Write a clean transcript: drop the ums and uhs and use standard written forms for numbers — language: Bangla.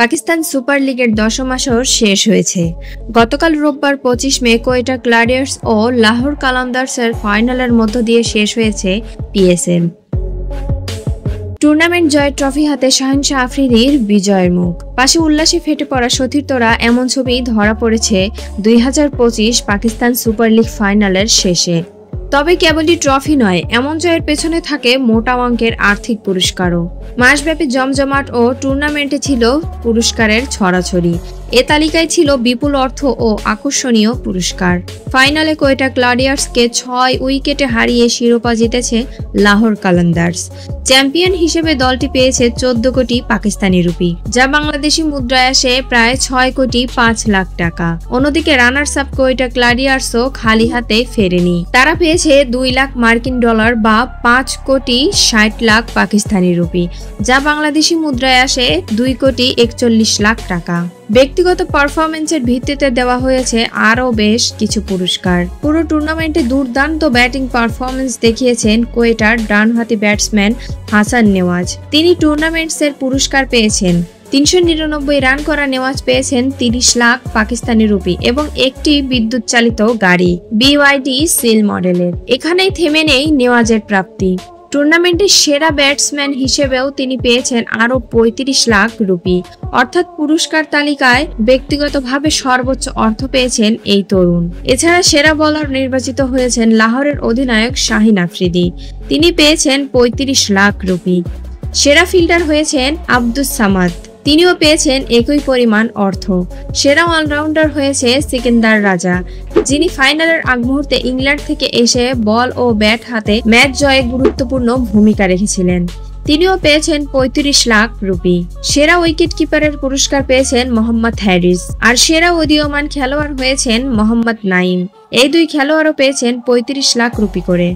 পাকিস্তান সুপার লিগের দশম আসর শেষ হয়েছে। গতকাল রোববার 25 মে কোয়েটা গ্ল্যাডিয়ার্স ও লাহোর কালান্দার্সের ফাইনালের মধ্য দিয়ে শেষ হয়েছে পিএসএল। টুর্নামেন্ট জয়ের ট্রফি হাতে শাহিন শাহ আফ্রিদির বিজয়ের মুখ, পাশে উল্লাসে ফেটে পড়া সতীর্থরা। এমন ছবি ধরা পড়েছে 2025 পাকিস্তান সুপার লিগ ফাইনালের শেষে। তবে কেবলই ট্রফি নয়, এমন জয়ের পেছনে থাকে মোটা অঙ্কের আর্থিক পুরস্কারও। মাসব্যাপী জমজমাট ও টুর্নামেন্টে ছিল পুরস্কারের ছড়াছড়ি। এ তালিকায় ছিল বিপুল অর্থ ও আকর্ষণীয় পুরস্কার। ফাইনালে কোয়েটা গ্ল্যাডিয়ার্সকে 6 উইকেটে হারিয়ে শিরোপা জিতেছে লাহোর কালান্দার্স। চ্যাম্পিয়ন হিসেবে দলটি পেয়েছে 14 কোটি পাকিস্তানি রুপি, যা বাংলাদেশি মুদ্রায় আসে প্রায় 6 কোটি 5 লাখ টাকা। অন্যদিকে রানার্স আপ কোয়েটা গ্ল্যাডিয়ার্সও খালি হাতে ফেরেনি। তারা পেয়েছে 2 লাখ মার্কিন ডলার বা 5 কোটি 60 লাখ পাকিস্তানি রুপি, যা বাংলাদেশি মুদ্রায় আসে 2 কোটি 41 লাখ টাকা। ব্যক্তিগত পারফরমেন্সের ভিত্তিতে দেওয়া হয়েছে আরও বেশ কিছু পুরস্কার। পুরো টুর্নামেন্টে দুর্দান্ত ব্যাটিং পারফরমেন্স দেখিয়েছেন কোয়েটার ডানহাতি ব্যাটসম্যান হাসান নেওয়াজ। তিনি টুর্নামেন্টসের পুরস্কার পেয়েছেন। 399 রান করা নেওয়াজ পেয়েছেন 30 লাখ পাকিস্তানি রুপি এবং একটি বিদ্যুৎ চালিত গাড়ি BYD সিল মডেলের। এখানেই থেমে নেই নেওয়াজের প্রাপ্তি। টুর্নামেন্টের সেরা ব্যাটসম্যান হিসেবেও তিনি পেয়েছেন আরও 35 লাখ রুপি। অর্থাৎ পুরস্কার তালিকায় ব্যক্তিগতভাবে সর্বোচ্চ অর্থ পেয়েছেন এই তরুণ। এছাড়া সেরা বোলার নির্বাচিত হয়েছেন লাহোরের অধিনায়ক শাহিন আফ্রিদি। তিনি পেয়েছেন 35 লাখ রুপি। সেরা ফিল্ডার হয়েছেন আব্দুস সামাদ, তিনিও পেয়েছেন একই পরিমাণ অর্থ। সেরা অলরাউন্ডার হয়েছে সিকান্দার রাজা, যিনি ফাইনালের আগ মুহূর্তে ইংল্যান্ড থেকে এসে বল ও ব্যাট হাতে ম্যাচ জয়ে গুরুত্বপূর্ণ ভূমিকা রেখেছিলেন। তিনিও পেয়েছেন 35 লাখ রুপি। সেরা উইকেট কিপারের পুরস্কার পেয়েছেন মোহাম্মদ হ্যারিস, আর সেরা উদীয়মান খেলোয়াড় হয়েছেন মোহাম্মদ নাইম। এই দুই খেলোয়াড়ও পেয়েছেন 35 লাখ রুপি করে।